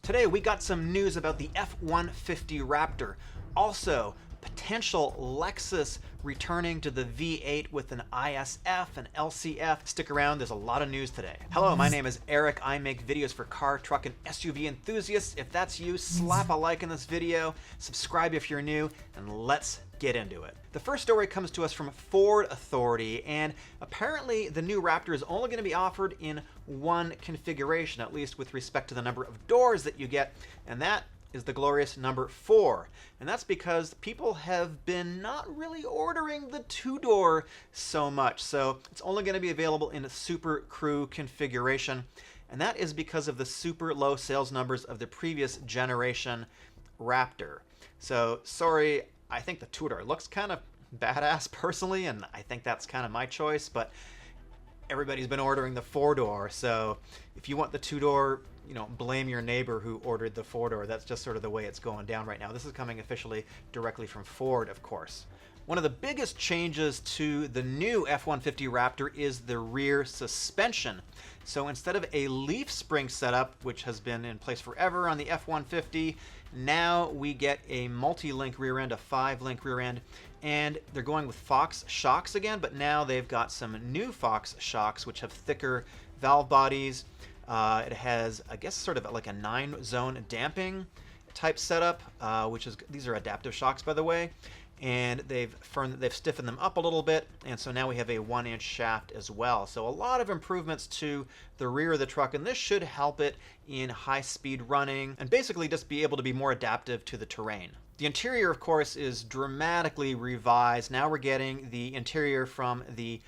Today we got some news about the F-150 Raptor. Also, potential Lexus returning to the V8 with an ISF and LCF. Stick around, there's a lot of news today. Hello, my name is Eric. I make videos for car, truck, and SUV enthusiasts. If that's you, slap a like in this video, subscribe if you're new, and let's get into it. The first story comes to us from Ford Authority, and apparently the new Raptor is only going to be offered in one configuration, at least with respect to the number of doors that you get, and that is the glorious number 4. And that's because people have been not really ordering the 2-door so much. So it's only going to be available in a Super Crew configuration. And that is because of the super low sales numbers of the previous generation Raptor. So sorry, I think the 2-door looks kind of badass personally, and I think that's kind of my choice, but everybody's been ordering the 4-door. So if you want the 2-door, you know, blame your neighbor who ordered the 4-door. That's just sort of the way it's going down right now. This is coming officially directly from Ford, of course. One of the biggest changes to the new F-150 Raptor is the rear suspension. So instead of a leaf spring setup, which has been in place forever on the F-150, now we get a multi-link rear end, a 5-link rear end, and they're going with Fox shocks again, but now they've got some new Fox shocks which have thicker valve bodies. It has, I guess, sort of like a 9-zone damping type setup, these are adaptive shocks, by the way, and they've stiffened them up a little bit, and so now we have a 1-inch shaft as well. So a lot of improvements to the rear of the truck, and this should help it in high-speed running and basically just be able to be more adaptive to the terrain. The interior, of course, is dramatically revised. Now we're getting the interior from the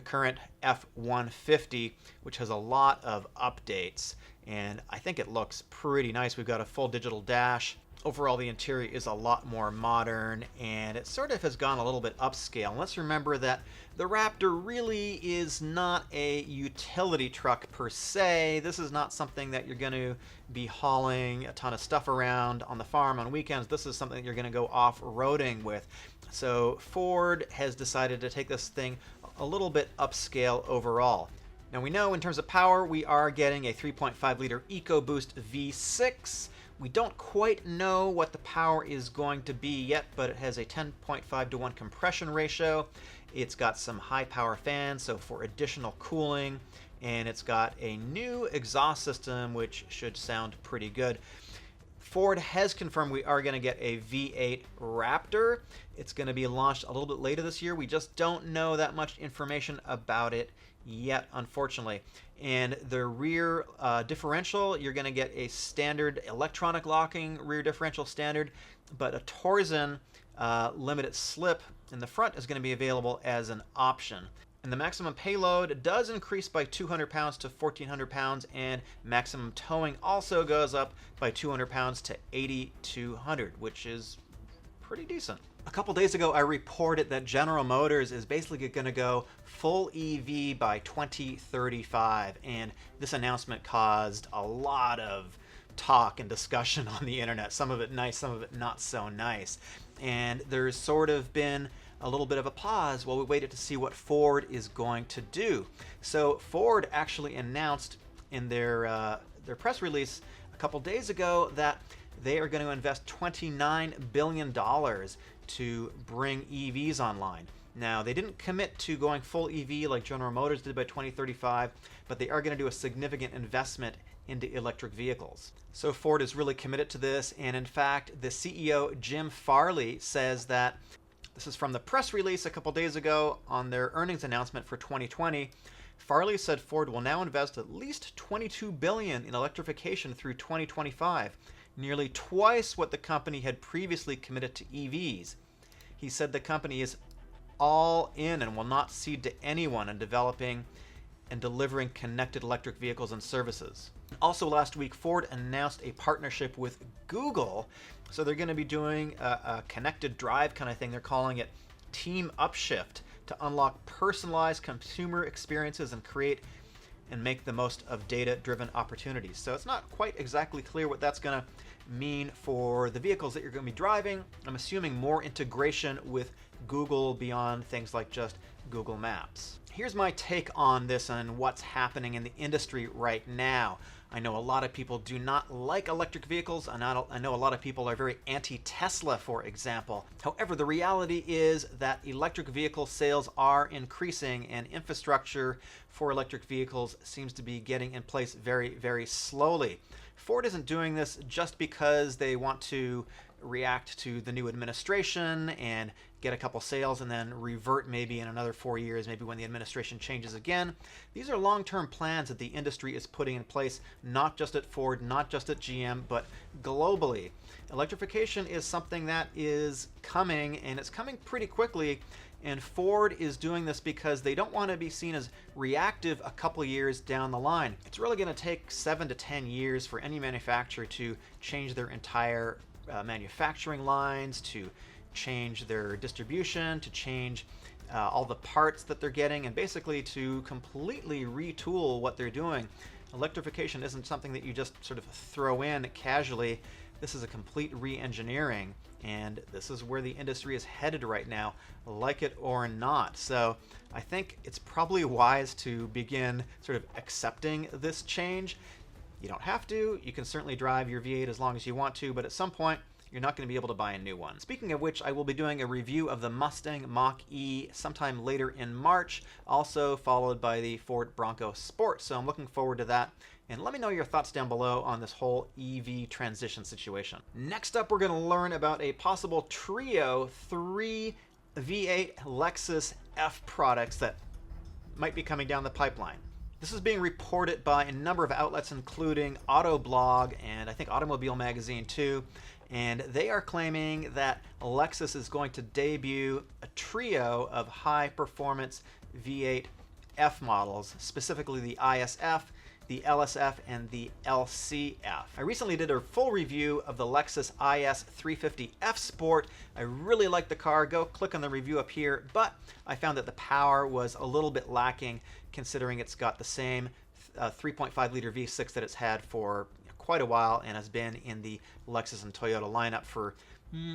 current F-150, which has a lot of updates, and I think it looks pretty nice. We've got a full digital dash. Overall, the interior is a lot more modern, and it sort of has gone a little bit upscale. And let's remember that the Raptor really is not a utility truck per se. This is not something that you're going to be hauling a ton of stuff around on the farm on weekends. This is something that you're going to go off-roading with. So Ford has decided to take this thing a little bit upscale overall. Now we know in terms of power, we are getting a 3.5-liter EcoBoost V6. We don't quite know what the power is going to be yet, but it has a 10.5-to-1 compression ratio. It's got some high power fans, so for additional cooling, and it's got a new exhaust system, which should sound pretty good. Ford has confirmed we are going to get a V8 Raptor. It's going to be launched a little bit later this year. We just don't know that much information about it yet, unfortunately. And the rear differential, you're going to get a standard electronic locking rear differential standard, but a Torsen limited slip in the front is going to be available as an option. And the maximum payload does increase by 200 pounds to 1,400 pounds, and maximum towing also goes up by 200 pounds to 8,200, which is pretty decent. A couple days ago, I reported that General Motors is basically going to go full EV by 2035, and this announcement caused a lot of talk and discussion on the internet. Some of it nice, some of it not so nice. And there's sort of been a little bit of a pause while we waited to see what Ford is going to do. So Ford actually announced in their press release a couple days ago that they are going to invest $29 billion to bring EVs online. Now, they didn't commit to going full EV like General Motors did by 2035, but they are going to do a significant investment into electric vehicles. So Ford is really committed to this, and in fact, the CEO, Jim Farley, says that, this is from the press release a couple days ago on their earnings announcement for 2020, Farley said Ford will now invest at least $22 billion in electrification through 2025, nearly twice what the company had previously committed to EVs. He said the company is all in and will not cede to anyone in developing and delivering connected electric vehicles and services. Also last week, Ford announced a partnership with Google. So they're going to be doing a connected drive kind of thing. They're calling it Team Upshift to unlock personalized consumer experiences and create and make the most of data-driven opportunities. So it's not quite exactly clear what that's going to mean for the vehicles that you're going to be driving. I'm assuming more integration with Google beyond things like just Google Maps. Here's my take on this and what's happening in the industry right now. I know a lot of people do not like electric vehicles. I know a lot of people are very anti-Tesla, for example. However, the reality is that electric vehicle sales are increasing, and infrastructure for electric vehicles seems to be getting in place very, very slowly. Ford isn't doing this just because they want to react to the new administration and get a couple sales and then revert maybe in another 4 years, maybe when the administration changes again. These are long-term plans that the industry is putting in place, not just at Ford, not just at GM, but globally. Electrification is something that is coming, and it's coming pretty quickly, and Ford is doing this because they don't want to be seen as reactive a couple years down the line. It's really going to take 7 to 10 years for any manufacturer to change their entire manufacturing lines, to change their distribution, to change all the parts that they're getting, and basically to completely retool what they're doing. Electrification isn't something that you just sort of throw in casually. This is a complete re-engineering, and this is where the industry is headed right now, like it or not. So I think it's probably wise to begin sort of accepting this change. You don't have to. You can certainly drive your V8 as long as you want to, but at some point, you're not going to be able to buy a new one. Speaking of which, I will be doing a review of the Mustang Mach-E sometime later in March, also followed by the Ford Bronco Sport. So I'm looking forward to that. And let me know your thoughts down below on this whole EV transition situation. Next up, we're going to learn about a possible trio 3 V8 Lexus F products that might be coming down the pipeline. This is being reported by a number of outlets, including Autoblog and I think Automobile Magazine too. And they are claiming that Lexus is going to debut a trio of high-performance V8 F models, specifically the ISF, the LSF, and the LCF. I recently did a full review of the Lexus IS 350 F Sport. I really like the car. Go click on the review up here, but I found that the power was a little bit lacking, considering it's got the same 3.5 liter V6 that it's had for quite a while and has been in the Lexus and Toyota lineup for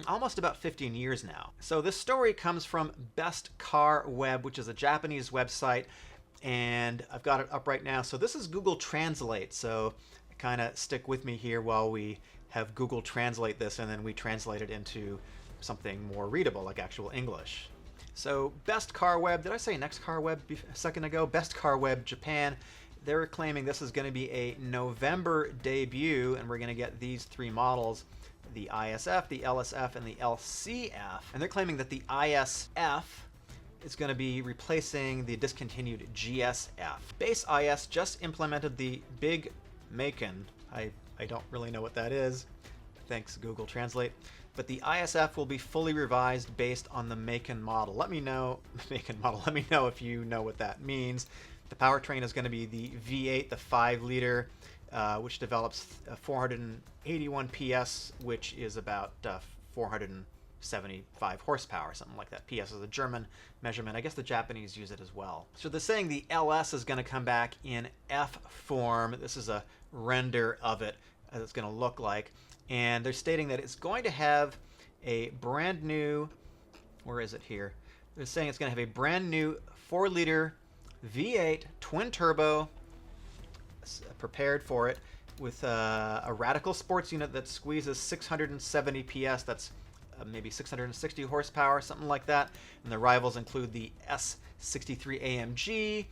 almost about 15 years now. So this story comes from Best Car Web, which is a Japanese website, and I've got it up right now. So this is Google Translate, so kind of stick with me here while we have Google translate this, and then we translate it into something more readable, like actual English. So Best Car Web, did I say Next Car Web a second ago? Best Car Web Japan. They're claiming this is going to be a November debut, and we're going to get these 3 models, the ISF, the LSF, and the LCF. And they're claiming that the ISF is going to be replacing the discontinued GSF. Base IS just implemented the Big Macon. I don't really know what that is. Thanks, Google Translate. But the ISF will be fully revised based on the Macon model. Let me know, let me know if you know what that means. The powertrain is going to be the V8, the 5-liter, which develops 481 PS, which is about 475 horsepower, something like that. PS is a German measurement. I guess the Japanese use it as well. So they're saying the LS is going to come back in F form. This is a render of it, as it's going to look like. And they're stating that it's going to have a brand new, where is it here? They're saying it's going to have a brand new 4-liter V8 twin turbo prepared for it with a radical sports unit that squeezes 670 PS. That's maybe 660 horsepower, something like that. And the rivals include the S63 AMG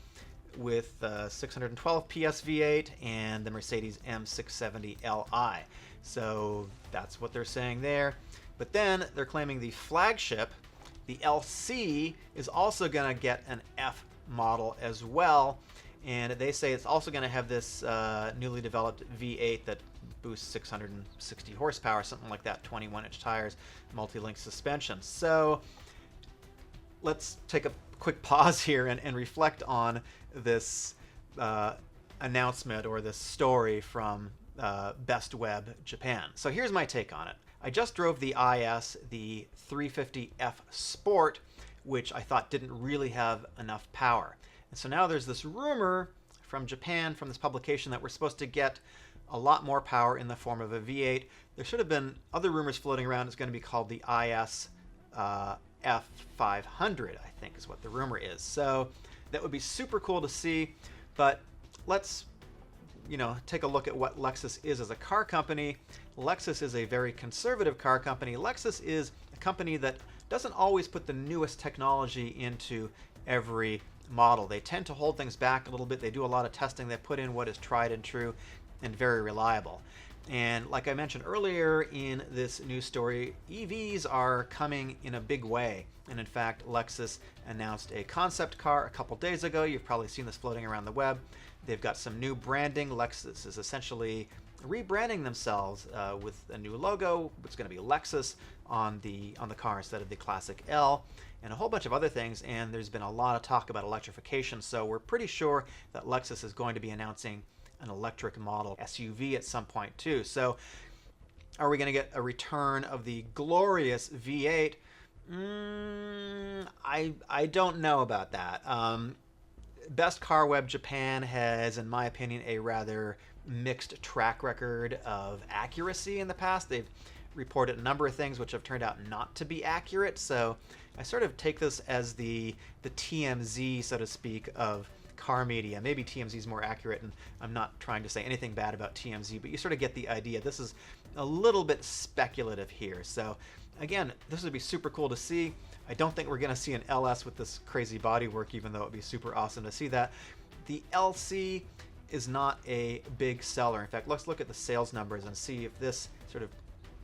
with 612 PS V8 and the Mercedes M670 Li. So that's what they're saying there. But then they're claiming the flagship, the LC, is also going to get an F model as well, and they say it's also going to have this newly developed V8 that boosts 660 horsepower, something like that, 21-inch tires, multi-link suspension. So let's take a quick pause here and reflect on this announcement or this story from Best Web Japan. So here's my take on it. I just drove the IS, the 350F Sport, which I thought didn't really have enough power. And so now there's this rumor from Japan, from this publication, that we're supposed to get a lot more power in the form of a V8. There should have been other rumors floating around. It's going to be called the IS F500, I think is what the rumor is. So that would be super cool to see, but let's take a look at what Lexus is as a car company, Lexus is a very conservative car company. Lexus is a company that doesn't always put the newest technology into every model. They tend to hold things back a little bit. They do a lot of testing. They put in what is tried and true and very reliable. And like I mentioned earlier in this news story, EVs are coming in a big way. And in fact, Lexus announced a concept car a couple days ago. You've probably seen this floating around the web. They've got some new branding. Lexus is essentially rebranding themselves with a new logo. It's going to be Lexus on the car instead of the classic L, and a whole bunch of other things. And there's been a lot of talk about electrification, so we're pretty sure that Lexus is going to be announcing an electric model SUV at some point too. So are we going to get a return of the glorious V8? I don't know about that. Best Car Web Japan has, in my opinion, a rather mixed track record of accuracy in the past. They've reported a number of things which have turned out not to be accurate, so I sort of take this as the TMZ, so to speak, of car media. Maybe TMZ is more accurate, and I'm not trying to say anything bad about TMZ, but you sort of get the idea. This is a little bit speculative here. So again, this would be super cool to see. I don't think we're going to see an LS with this crazy bodywork, even though it would be super awesome to see that. The LC is not a big seller. In fact, let's look at the sales numbers and see if this sort of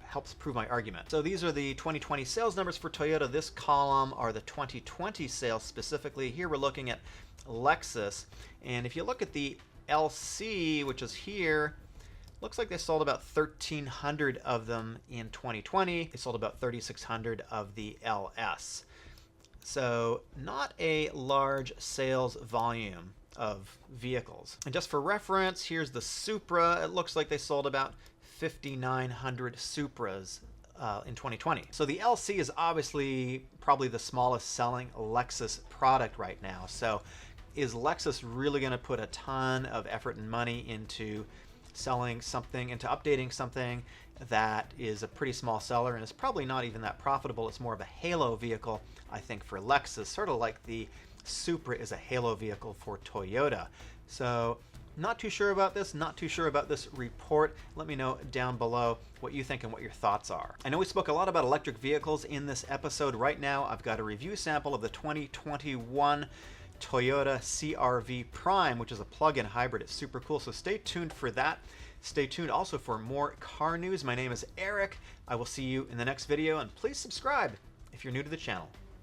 helps prove my argument. So these are the 2020 sales numbers for Toyota. This column are the 2020 sales specifically. Here we're looking at Lexus, and if you look at the LC, which is here, looks like they sold about 1,300 of them in 2020. They sold about 3,600 of the LS. So not a large sales volume of vehicles. And just for reference, here's the Supra. It looks like they sold about 5,900 Supras in 2020. So the LC is obviously probably the smallest selling Lexus product right now. So is Lexus really going to put a ton of effort and money into selling something, into updating something that is a pretty small seller and is probably not even that profitable? It's more of a halo vehicle, I think, for Lexus, sort of like the Supra is a halo vehicle for Toyota. So not too sure about this, not too sure about this report. Let me know down below what you think and what your thoughts are. I know we spoke a lot about electric vehicles in this episode. Right now, I've got a review sample of the 2021 Toyota CR-V Prime, which is a plug-in hybrid. It's super cool, so stay tuned for that. Stay tuned also for more car news. My name is Eric. I will see you in the next video, and please subscribe if you're new to the channel.